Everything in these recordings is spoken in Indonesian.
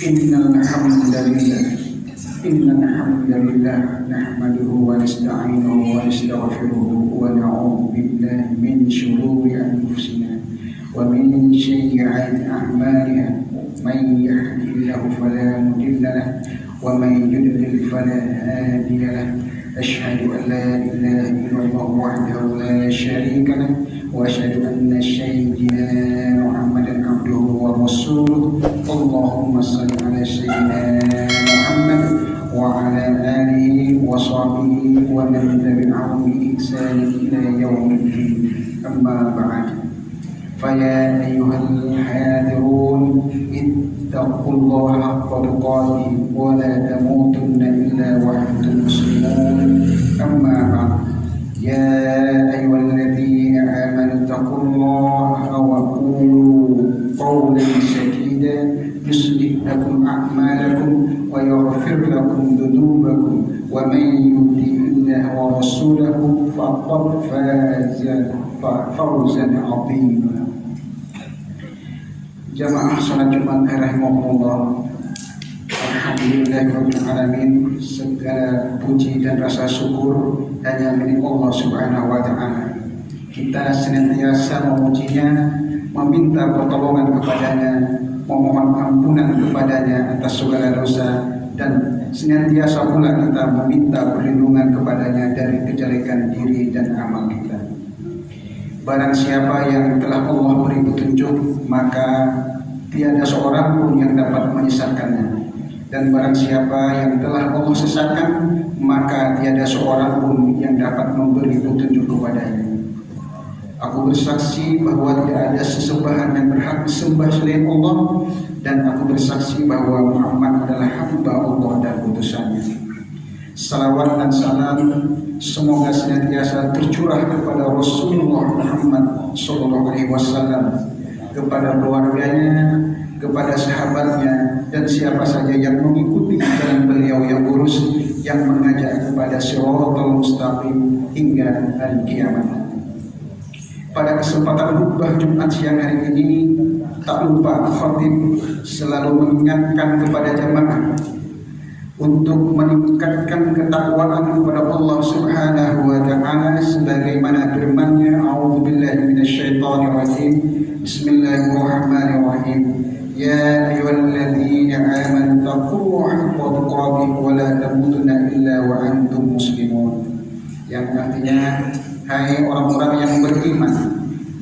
Innal hamdalillah nahmaduhu wa nasta'inuhu wa nastaghfiruhu wa na'udzu billahi min shururi anfusina wa min sayyi'ati a'malina. Man yahdihillahu fala mudilla lahu wa man yudlil fala hadiya lahu. Asyhadu an la ilaha illallah wahdahu la syarika lahu wa asyhadu anna sayyidina Muhammadan abduhu wa rasuluh. Allahumma shalli ala sayyidina Muhammad wa ala alihi wa sahbihi wa man tabi'ahum bi ihsan ila yaumiddin. Amma ba'd. Faya ayyuhal hadirun ittaqullaha haqqa tuqatih wa la tamutunna illa wa antum muslimun. Amma ba'd. Ya ayyuhalladzina amanu taqullaha wa qulu qawlan sadida yuslih lakum a'malakum wa yaghfir lakum dhunubakum wa man yuti'illaha wa rasulahu faqad faza fawzan 'azima. Jamaah salat Jumat rahimakumullah. Alhamdulillahirabbil alamin. Segala puji dan rasa syukur hanya milik Allah Subhanahu wa taala. Kita senantiasa memujinya, meminta pertolongan kepadanya, memohon ampunan kepadanya atas segala dosa, dan senantiasa pula kita meminta perlindungan kepadanya dari kejelekan diri dan amal kita. Barang siapa yang telah Allah beri petunjuk, maka tiada seorang pun yang dapat menyesatkannya. Dan barang siapa yang telah Allah sesatkan, maka tiada seorang pun yang dapat memberi petunjuk kepadanya. Aku bersaksi bahwa tidak ada sesembahan yang berhak disembah selain Allah, dan aku bersaksi bahwa Muhammad adalah hamba Allah dan utusannya. Salawat dan salam semoga senantiasa tercurah kepada Rasulullah Muhammad SAW, kepada keluarganya, kepada sahabatnya, dan siapa saja yang mengikuti jalan beliau yang lurus, yang mengajak kepada Shiratal Mustaqim hingga hari kiamat. Pada kesempatan khutbah Jumat siang hari ini, tak lupa khatib selalu mengingatkan kepada jamaah untuk meningkatkan ketakwaan kepada Allah Subhanahu wa taala sebagaimana firman-Nya, a'udzubillahi minasyaitonir rajim. Bismillahirrahmanirrahim. Ya ayyuhalladzina amanu taqullaha haqqa tuqatih wa la tamutunna illa wa antum muslimun. Yang artinya, hai orang-orang yang beriman,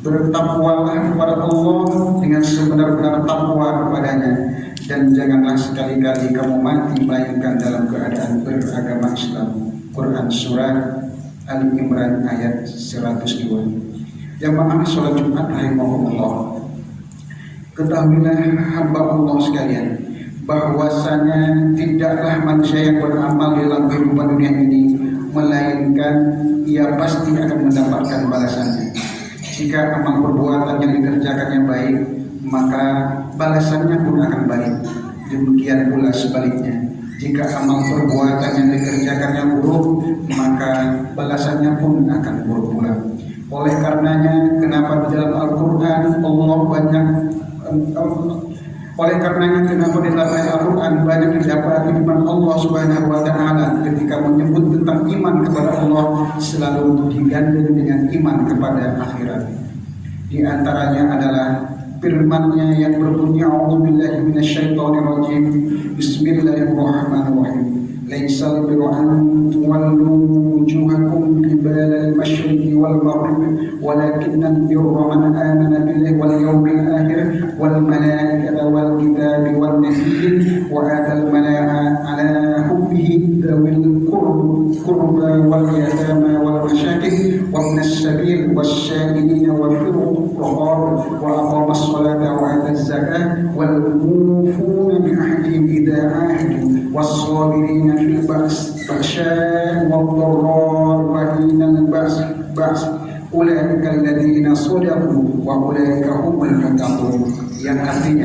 bertakwalah kepada Allah dengan sebenar-benar takwa kepadanya, dan janganlah sekali-kali kamu mati melainkan dalam keadaan beragama Islam. Quran Surah Al-Imran ayat 102. Jamaah sholat Jumat rahimahumullah, ketahuilah hamba Allah sekalian, bahwasanya tidaklah manusia yang beramal dalam kehidupan dunia ini melainkan ia pasti akan mendapatkan balasannya. Jika amal perbuatan yang dikerjakannya baik, maka balasannya pun akan baik. Demikian pula sebaliknya, jika amal perbuatan yang dikerjakannya buruk, maka balasannya pun akan buruk pula. Oleh karenanya, kenapa di dalam Al-Quran Allah banyak kenapa di dalam Al-Quran banyak didapati firman Allah Subhanahu wa taala ketika menyebut tentang iman kepada Allah selalu digandeng dengan iman kepada akhirat. Di antaranya adalah firman-Nya yang berbunyi, a'udzubillahi minasyaitonir rajim. Bismillahirrahmanirrahim. Laisal birru an tuwallu wujuhakum qibala al-masyriqi wal maghrib walakinnal birra man amana billahi wal yawmil akhir wal malaikati wal kitabi wan nabiyyin wa atal malaa ala hubbihi dzawil qurba wal yatama wal masyakin wa ibnas sabil wasya'ilina wa fil riqab wa aqamas salata wa ataz zakah wal mufuna bi ahdihim idza ahadu was-sabirina fil ba'sya'i wad-dharra'i wa hinal ba's ulaika alladziina shadaqu wa ulaika humul muttaqun. Yang artinya,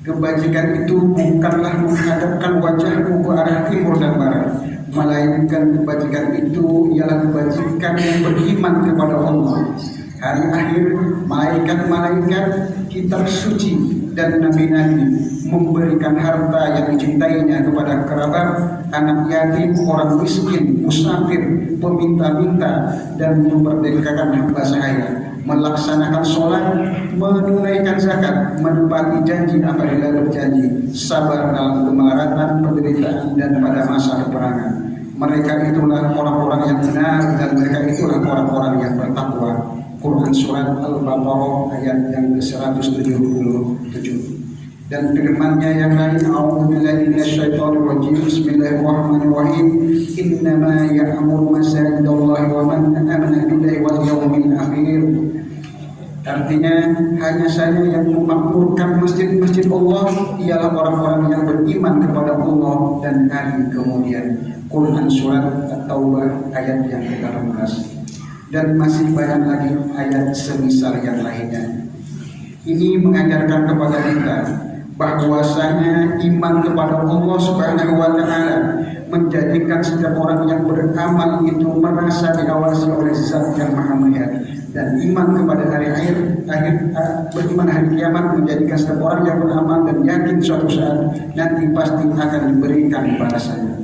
kebajikan itu bukanlah menghadapkan wajahmu ke arah timur dan barat, melainkan kebajikan itu ialah kebajikan yang beriman kepada Allah, hari akhir, malaikat-malaikat, kitab suci, dan nabi-nabi, memberikan harta yang dicintainya kepada kerabat, anak yatim, orang miskin, musafir, peminta-minta, dan memerdekakan hamba sahaya, melaksanakan sholat, menunaikan zakat, menepati janji apabila berjanji, sabar dalam kemelaratan, penderitaan, dan pada masa peperangan. Mereka itulah orang-orang yang benar dan mereka itulah orang-orang yang bertakwa. Quran Surat Al-Baqarah ayat yang ke-177. Dan firman-Nya yang lain, A'udzubillahi minasyaitonirrajim, Bismillahirrahmanirrahim, Innama ya'muru masajidallahi wa man amana billahi wal yawmil akhir. Artinya, hanya saja yang memakmurkan masjid-masjid Allah ialah orang-orang yang beriman kepada Allah dan hari kemudian. Quran Surat At-Taubah ayat yang ke-18. Dan masih banyak lagi ayat semisal yang lainnya. Ini mengajarkan kepada kita bahwasanya iman kepada Allah Subhanahu wa Ta'ala menjadikan setiap orang yang beramal itu merasa diawasi oleh Zat yang Maha Melihat, dan iman kepada hari akhir beriman hari kiamat menjadikan setiap orang yang beramal dan yakin suatu saat nanti pasti akan diberikan balasannya.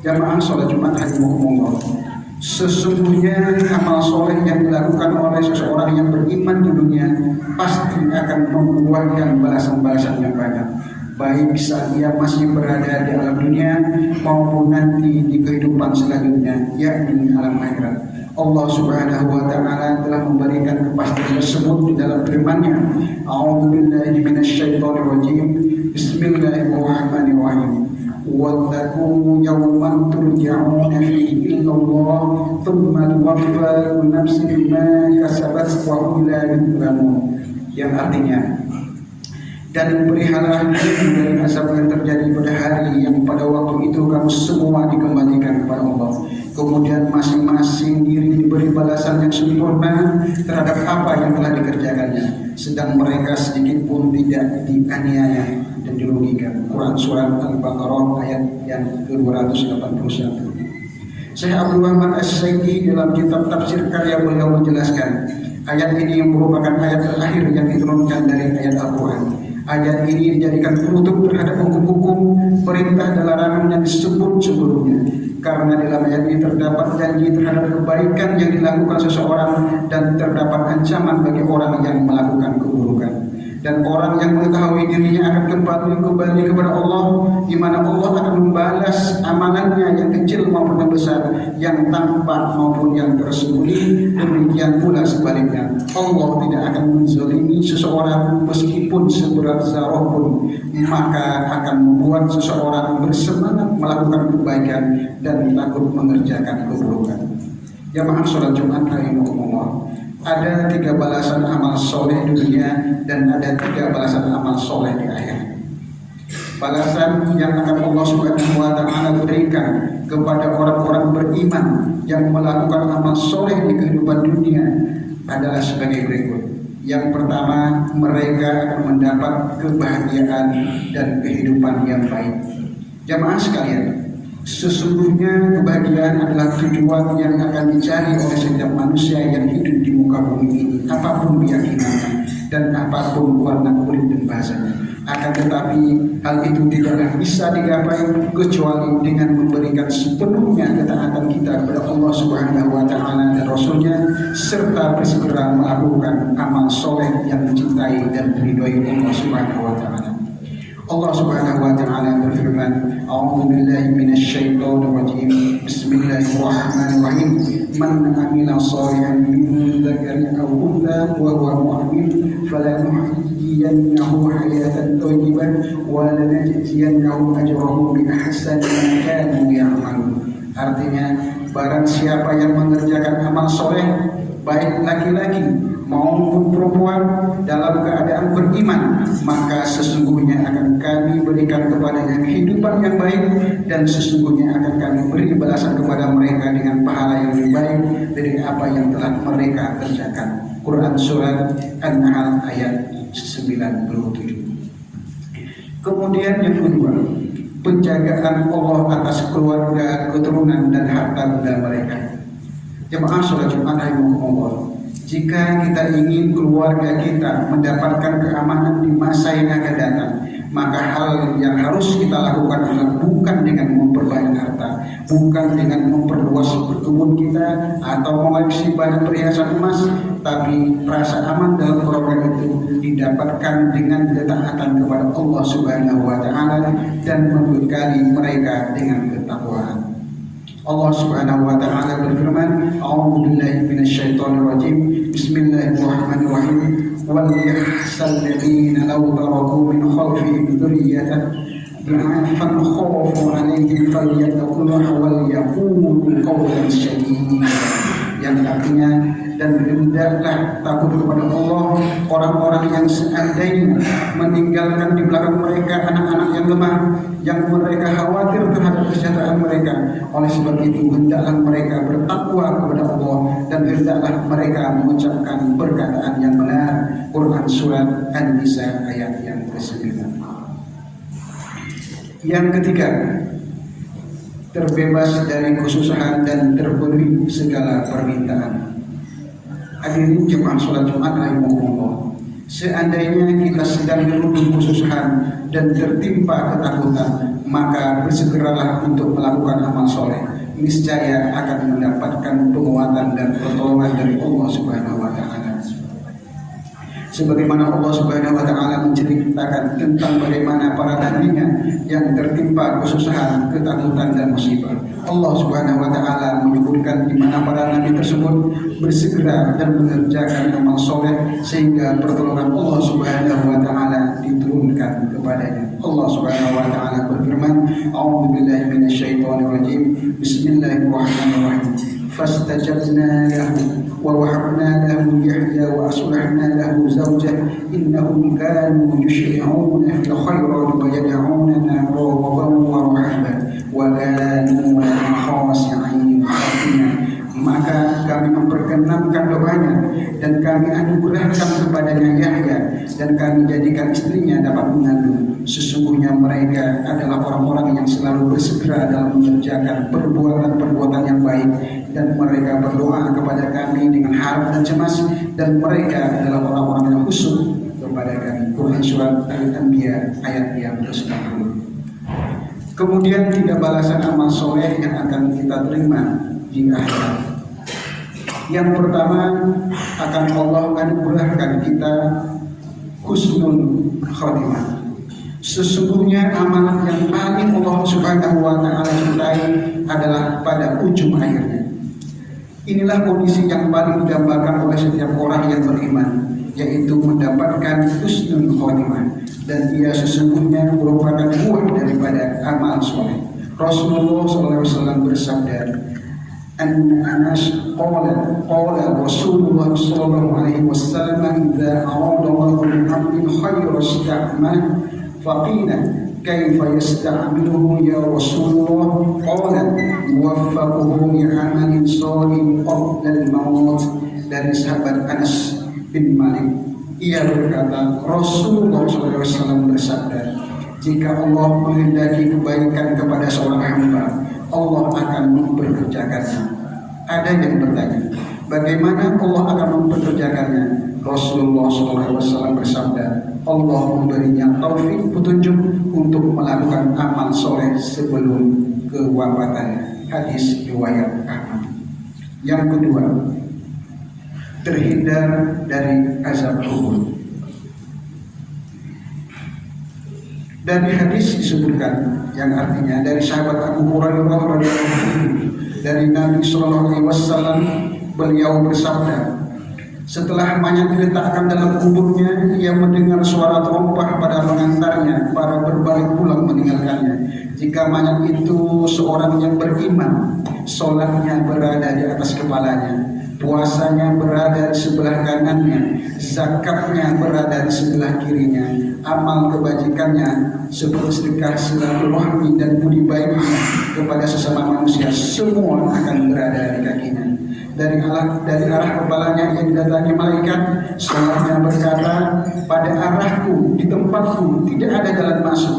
Jamaah sholat Jumat rahimakumullah, sesungguhnya amal soleh yang dilakukan oleh seseorang yang beriman di dunia pasti akan membuahkan balasan-balasan yang banyak, baik saat dia masih berada di alam dunia maupun nanti di kehidupan selanjutnya, yakni alam akhirat. Allah Subhanahu wa Ta'ala telah memberikan kepastian tersebut di dalam firman-Nya. A'udzubillahi minasyaitonirrajim. Bismillahirrahmanirrahim. وَاتَّقُوا يَوْمًا تُرْجَعُونَ فِيهِ إِلَى اللَّهِ ثُمَّ تُوَفَّى كُلُّ نَفْسٍ مَا كَسَبَتْ وَهُمْ لَا يُظْلَمُونَ. Yang artinya, dan berihalah dari azab yang terjadi pada hari yang pada waktu itu kamu semua dikembalikan kepada Allah, kemudian masing-masing diri diberi balasan yang sempurna terhadap apa yang telah dikerjakannya, sedang mereka sedikit pun tidak dianiaya dan dirugikan. Quran Surat Al-Baqarah ayat yang ke-281. Syekh Abdul Rahman As-Saidi dalam kitab tafsir karya beliau menjelaskan, ayat ini yang merupakan ayat terakhir yang diturunkan dari ayat Al-Quran. Ayat ini dijadikan penutup terhadap hukum-hukum, perintah dan larangan yang disebut sebelumnya, karena dalam ayat ini terdapat janji terhadap kebaikan yang dilakukan seseorang dan terdapat ancaman bagi orang yang melakukan keburukan. Dan orang yang mengetahui dirinya akan kembali kepada Allah, di mana Allah akan membalas amalannya yang kecil maupun yang besar, yang tampak maupun yang tersembunyi. Demikian pula sebaliknya, Allah tidak akan menzalimi seseorang meskipun seberat zarah pun, maka akan membuat seseorang bersemangat melakukan kebaikan dan takut mengerjakan keburukan. Jamaah sholat Jumat rahimakumullah, ada 3 balasan amal soleh di dunia dan ada 3 balasan amal soleh di akhirat. Balasan yang akan Allah Subhanahu wa Ta'ala berikan kepada orang-orang beriman yang melakukan amal soleh di kehidupan dunia adalah sebagai berikut. Yang pertama, mereka akan mendapat kebahagiaan dan kehidupan yang baik. Jamaah sekalian, sesungguhnya kebahagiaan adalah tujuan yang akan dicari oleh setiap manusia yang hidup di muka bumi ini, apapun keyakinannya dan apapun warna kulit dan bahasanya. Akan tetapi hal itu tidaklah bisa digapai kecuali dengan memberikan sepenuhnya ketaatan kita kepada Allah Subhanahu wa Ta'ala dan Rasulnya, serta bersegera melakukan amal soleh yang dicintai dan diridhoi Allah Subhanahu wa Ta'ala. Allah Subhanahu wa Ta'ala berfirman, A'udzubillahi minasyaitonirrajim, Bismillahirrahmanirrahim. Man 'amila shalihan min dzakarin aw untha wa huwa mu'min falanuhyiyannahu hayatan thayyibatan wa lanajziyannahum ajrahum bi ahsani ma kanu ya'malun. Artinya, barang siapa yang mengerjakan amal soleh, baik laki-laki maupun perempuan, dalam keadaan beriman, maka sesungguhnya akan kami berikan kepadanya kehidupan yang baik, dan sesungguhnya akan kami beri balasan kepada mereka dengan pahala yang lebih baik dari apa yang telah mereka kerjakan. Quran Surat An-Nahl ayat 97. Kemudian yang kedua, penjagaan Allah atas keluarga, keturunan dan harta benda mereka. Jemaah sholat Jumat rahimakumullah, Jika kita ingin keluarga kita mendapatkan keamanan di masa yang akan datang, maka hal yang harus kita lakukan adalah bukan dengan memperbanyak harta, bukan dengan memperluas perkebun kita atau mengoleksi banyak perhiasan emas, tapi rasa aman dalam keluarga itu didapatkan dengan ketaatan kepada Allah Subhanahu wa taala dan membekali mereka dengan ketakwaan. Allah Subhanahu wa taala berfirman, "A'udzubillahi minasyaitonir rajim. Bismillahirrahmanirrahim. Wal yahsal ladzina law taraku min khalfihim dzurriyyatan dha'afan khafu 'alaihim falyattaqullah wal yaqulu qawlan sadida." Yang artinya, dan hendaklah takut kepada Allah orang-orang yang seandainya meninggalkan di belakang mereka anak-anak yang lemah, yang mereka khawatir terhadap kesejahteraan mereka. Oleh sebab itu, hendaklah mereka bertakwa kepada Allah dan hendaklah mereka mengucapkan perkataan yang benar. Quran Surat An-Nisa ayat yang ke-9. Yang ketiga, terbebas dari kesusahan dan terberi segala permintaan. Hadirin jemaah sholat Jumat rahimakumullah, seandainya kita sedang dirundung kesusahan dan tertimpa ketakutan, maka bersegeralah untuk melakukan amal soleh. Niscaya akan mendapatkan penguatan dan pertolongan dari Allah Subhanahu wa taala. Sebagaimana Allah Subhanahu wa taala menceritakan tentang bagaimana para nabinya yang tertimpa kesusahan, ketakutan dan musibah. Allah Subhanahu wa taala menyebutkan di mana para nabi tersebut bersegera dan mengerjakan amal soleh sehingga pertolongan Allah Subhanahu wa taala diturunkan kepadanya. Allah Subhanahu wa taala berfirman, "A'udzubillahi minasyaitonir rajim. Bismillahirrahmanirrahim. Fastajabna lahu wa wahabna lahu Yahya wa aslahna lahu zawjah innahum kanu yushri'una fil khairat wa yad'unana raghaban wa rahaban wa kanu lana khashi'in." Maka kami memperkenankan doanya dan kami anugerahkan kepadanya Yahya dan kami jadikan istrinya dapat mengandung. Sesungguhnya mereka adalah orang-orang yang selalu bersegera dalam mengerjakan perbuatan-perbuatan yang baik, dan mereka berdoa kepada kami dengan harap dan cemas, dan mereka adalah orang-orang yang khusyuk kepada kami. Quran Surat Al-Anbiya ayat yang ke-90. Kemudian 3 balasan amal soleh yang akan kita terima di akhirat. Yang pertama, akan Allah anugerahkan kita husnul khotimah. Sesungguhnya amalan yang paling Allah Subhanahu wa taala cintai adalah pada ujung akhirnya. Inilah kondisi yang paling didambakan oleh setiap orang yang beriman, yaitu mendapatkan husnul khotimah, dan ia sesungguhnya merupakan buah daripada amal soleh. Rasulullah SAW bersabda, Anas qala Rasulullah sallallahu alaihi wasallam, idza arada Allahu bi 'abdin khairan ista'malahu faqila kaifa yasta'miluhu ya Rasulullah, qala yuwaffaquhu li 'amalin shalihin qabla al-maut. Dari sahabat Anas bin Malik, ia berkata, Rasulullah SAW bersabda, jika Allah menghendaki kebaikan kepada seorang hamba, Allah akan memperkerjakannya. Ada yang bertanya, bagaimana Allah akan memperkerjakannya? Rasulullah SAW bersabda, Allah memberinya taufik petunjuk untuk melakukan amal soleh sebelum kewafatannya. Hadis riwayat Ahmad. Yang kedua, terhindar dari azab kubur. Dari hadis disebutkan, yang artinya dari sahabat Abu Hurairah radhiyallahu anhu, dari Nabi sallallahu alaihi wasallam, beliau bersabda, setelah mayat diletakkan dalam kuburnya, ia mendengar suara terompah pada mengantarnya, para berbalik pulang meninggalkannya. Jika mayat itu seorang yang beriman, sholatnya berada di atas kepalanya, puasanya berada di sebelah kanannya, zakatnya berada di sebelah kirinya, amal kebajikannya seperti sedekah, silaturahmi dan budi baiknya kepada sesama manusia, semua akan berada di kakinya. Dari arah kepalanya ia didatangi malaikat, sholatnya berkata, pada arahku, di tempatku tidak ada jalan masuk.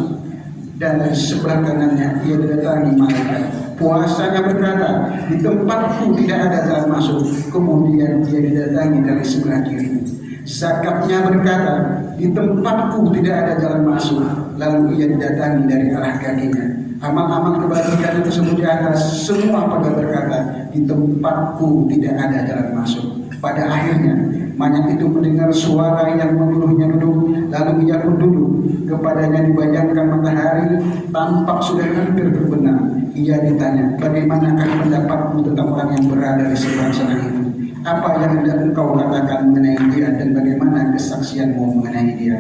Dan dari sebelah kanannya ia didatangi malaikat, Puasanya berkata, di tempatku tidak ada jalan masuk. Kemudian dia didatangi dari sebelah kiri. Zakatnya berkata, di tempatku tidak ada jalan masuk. Lalu ia didatangi dari arah kakinya. Amal-amal kebajikan tersebut di atas, semua pada berkata, di tempatku tidak ada jalan masuk. Pada akhirnya mayat itu mendengar suara yang menyuruhnya duduk, lalu ia pun duduk. Kepadanya dibayangkan matahari, tampak sudah hampir berbenam. Ia ditanya, bagaimanakah pendapatmu tentang orang yang berada di seberang sana itu? Apa yang hendak engkau katakan mengenai dia dan bagaimana kesaksianmu mengenai dia?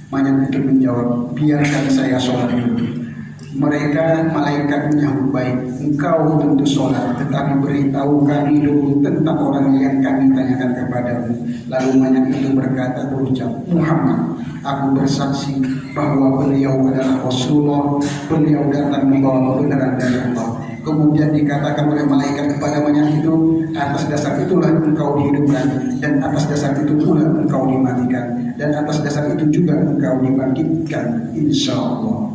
Mayat itu menjawab, biarkan saya sholat dulu. Mereka malaikat menyahut baik, engkau tentu sholat, tetapi beritahu kami dulu tentang orang yang kami tanyakan kepadamu. Lalu mayat itu berkata berucap, Muhammad, aku bersaksi bahwa beliau adalah Rasulullah, beliau datang membawa kebenaran dari Allah. Kemudian dikatakan oleh malaikat kepada mayat itu, atas dasar itulah engkau dihidupkan, dan atas dasar itu pula engkau dimatikan, dan atas dasar itu juga engkau dibangkitkan, insya Allah.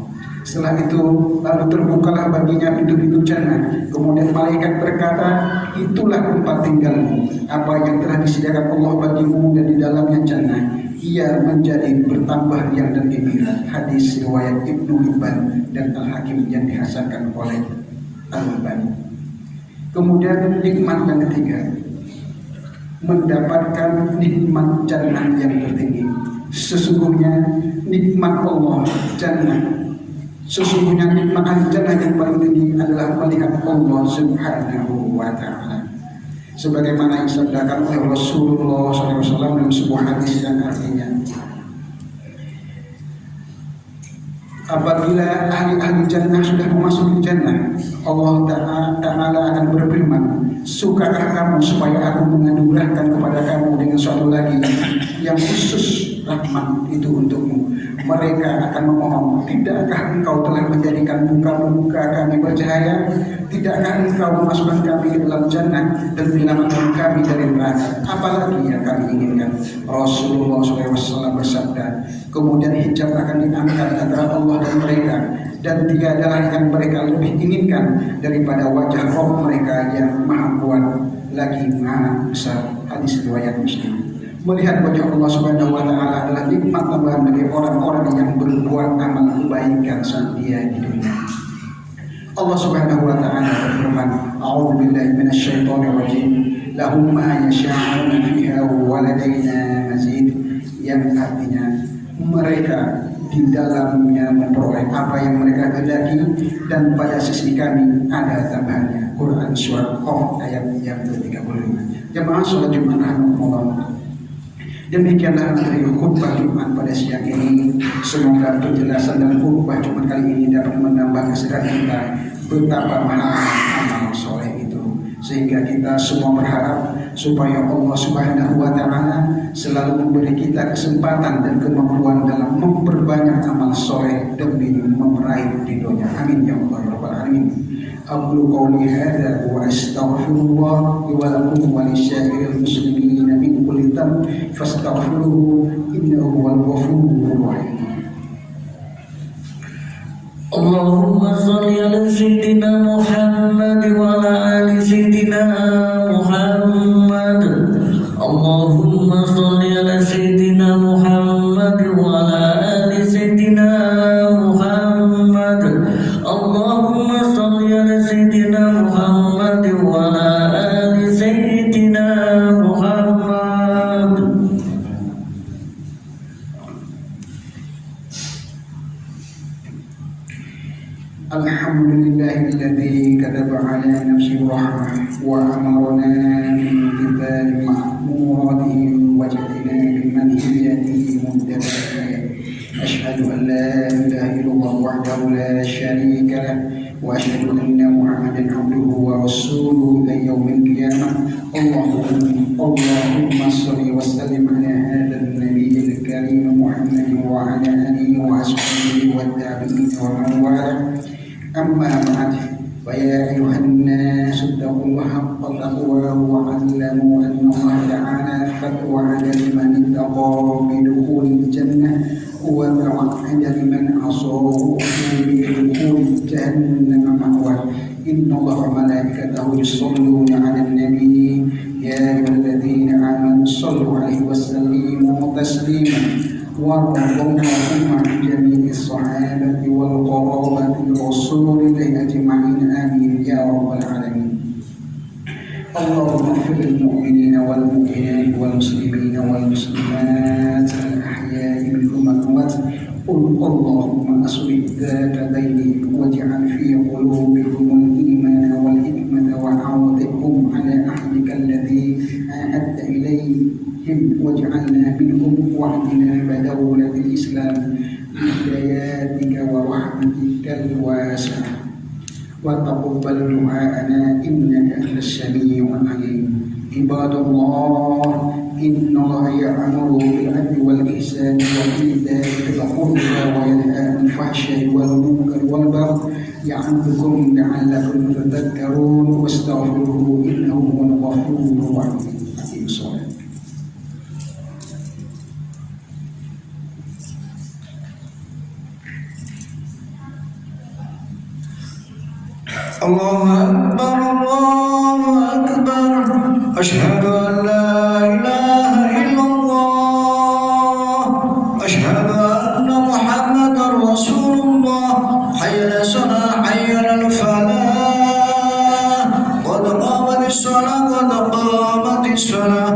Setelah itu lalu terbukalah baginya pintu-pintu jannah. Kemudian malaikat berkata, itulah tempat tinggalmu, apa yang telah disediakan Allah bagimu dan di dalamnya jannah. Ia menjadi bertambah riang dan gembira. Hadis riwayat Ibnu Hibban dan Al-Hakim yang dihasankan oleh Al-Albani. Kemudian nikmat yang ketiga, mendapatkan nikmat jannah yang tertinggi. Sesungguhnya nikmat Allah jannah, sesungguhnya nikmat jannah yang paling tinggi adalah melihat Allah Subhanahu wa Ta'ala. Sebagaimana disabdakan oleh Rasulullah SAW dalam sebuah hadis yang artinya, apabila ahli-ahli jannah sudah memasuki jannah, Allah Ta'ala akan berfirman, sukakah kamu supaya aku menganugerahkan kepada kamu dengan suatu lagi yang khusus rahmat itu untukmu? Mereka akan memohon, tidakkah engkau telah menjadikan muka-muka kami bercahaya? Tidakkah engkau memasukkan kami ke dalam jannah dan menyelamatkan kami dari neraka? Apalagi yang kami inginkan? Rasulullah SAW bersabda, kemudian hijab akan diangkat antara Allah dan mereka, dan tiadalah yang mereka lebih inginkan daripada wajah Rabb mereka yang maha kuat lagi maha besar. Hadis riwayat Muslim. Melihat wajah Allah Subhanahu wa Ta'ala adalah nikmat tambahan bagi orang-orang yang berbuat amal kebaikan saat dia di dunia. Allah Subhanahu wa Ta'ala berfirman, A'udzu billahi minasyaitonir rajim, lahum ma yasha'una fiha wa ladaina mazid, yang artinya mereka di dalamnya memperoleh apa yang mereka kehendaki dan pada sisi kami ada tambahannya. Quran Surah Qaf ayat yang ke-35. Jemaah salat Jumat rahimakumullah. Demikianlah materi khutbah Jumat pada siang ini. Semoga penjelasan dan khutbah Jumat kali ini dapat menambah kesadaran kita betapa mahal amal soleh itu, sehingga kita semua berharap supaya Allah Subhanahu wa Ta'ala selalu memberi kita kesempatan dan kemampuan dalam memperbanyak amal soleh demi meraih ridhonya. Amin ya Allah ya Rabbal Alamin. Aqulu qawli hadza wa astaghfirullah li wa lakum wa lisa'iril muslimin min kulli dhanb fastaghfiruhu innahu huwal ghafurur rahim. Allahumma shalli ala sayyidina Muhammad wa ala ali sayyidina Muhammad. Allahumma shalli ala sayyidina Muhammad wa ala ali sayyidina Muhammad. Allahumma shalli ala sayyidina Muhammad wa ala ali sayyidina Muhammad. Alhamdulillahilladzi kataba ala nafsihi rahmah wa amarna bimtithali ma'muratihi wa ja'alna bimanhiyatihi muhtadin. Ashhadu an la ilaha illallah wahdahu la syarika lah wa ashhadu anna Muhammadan abduhu wa rasuluhu ila yaumil qiyamah. Allahumma shalli wa sallim ala hadzal nabiyil karim Muhammadin wa ala alihi wa ashabihi wa tabi'in wa man walah. أما بعد فيا أيها الناس اتقوا الله حق تقواه واعلموا أن الله تعالى قد وعد لمن اتقى بدخول الجنة وتوعد لمن عصاه بدخول جهنم مأواه. إن الله وملائكته يصلون على النبي يا أيها الذين آمنوا صلوا عليه وسلموا تسليما وارض اللهم عن جميع الصحابة والقرابة رسول الله أجمعين آمين يا رب العالمين. اللهم اغفر للمؤمنين والمؤمنات والمسلمين والمسلمات الأحياء منهم والأموات. قل اللهم أصلح ذات بينهم واجعل في قلوبهم الإيمان والحكمة وعوضهم على عهدك الذي عاهدت إليهم واجعلنا منهم واهدنا بدولة الإسلام بهداياتك ورحمتك الواسعة وتقبل دعاءنا إنك أنت السميع العليم. عباد الله إن الله يأمر بالعدل والإحسان وإيتاء ذي القربى وينهى عن الفحشاء والمنكر والبغي يعظكم لعلكم تذكرون واستغفروه إنه هو الغفور الرحيم. أقيموا الصلاة. الله أكبر الله أكبر أشهد أن لا إله إلا الله أشهد أن محمدا رسول الله حي على الصلاة حي على الفلاح قد قامت الصلاة قد قامت الصلاة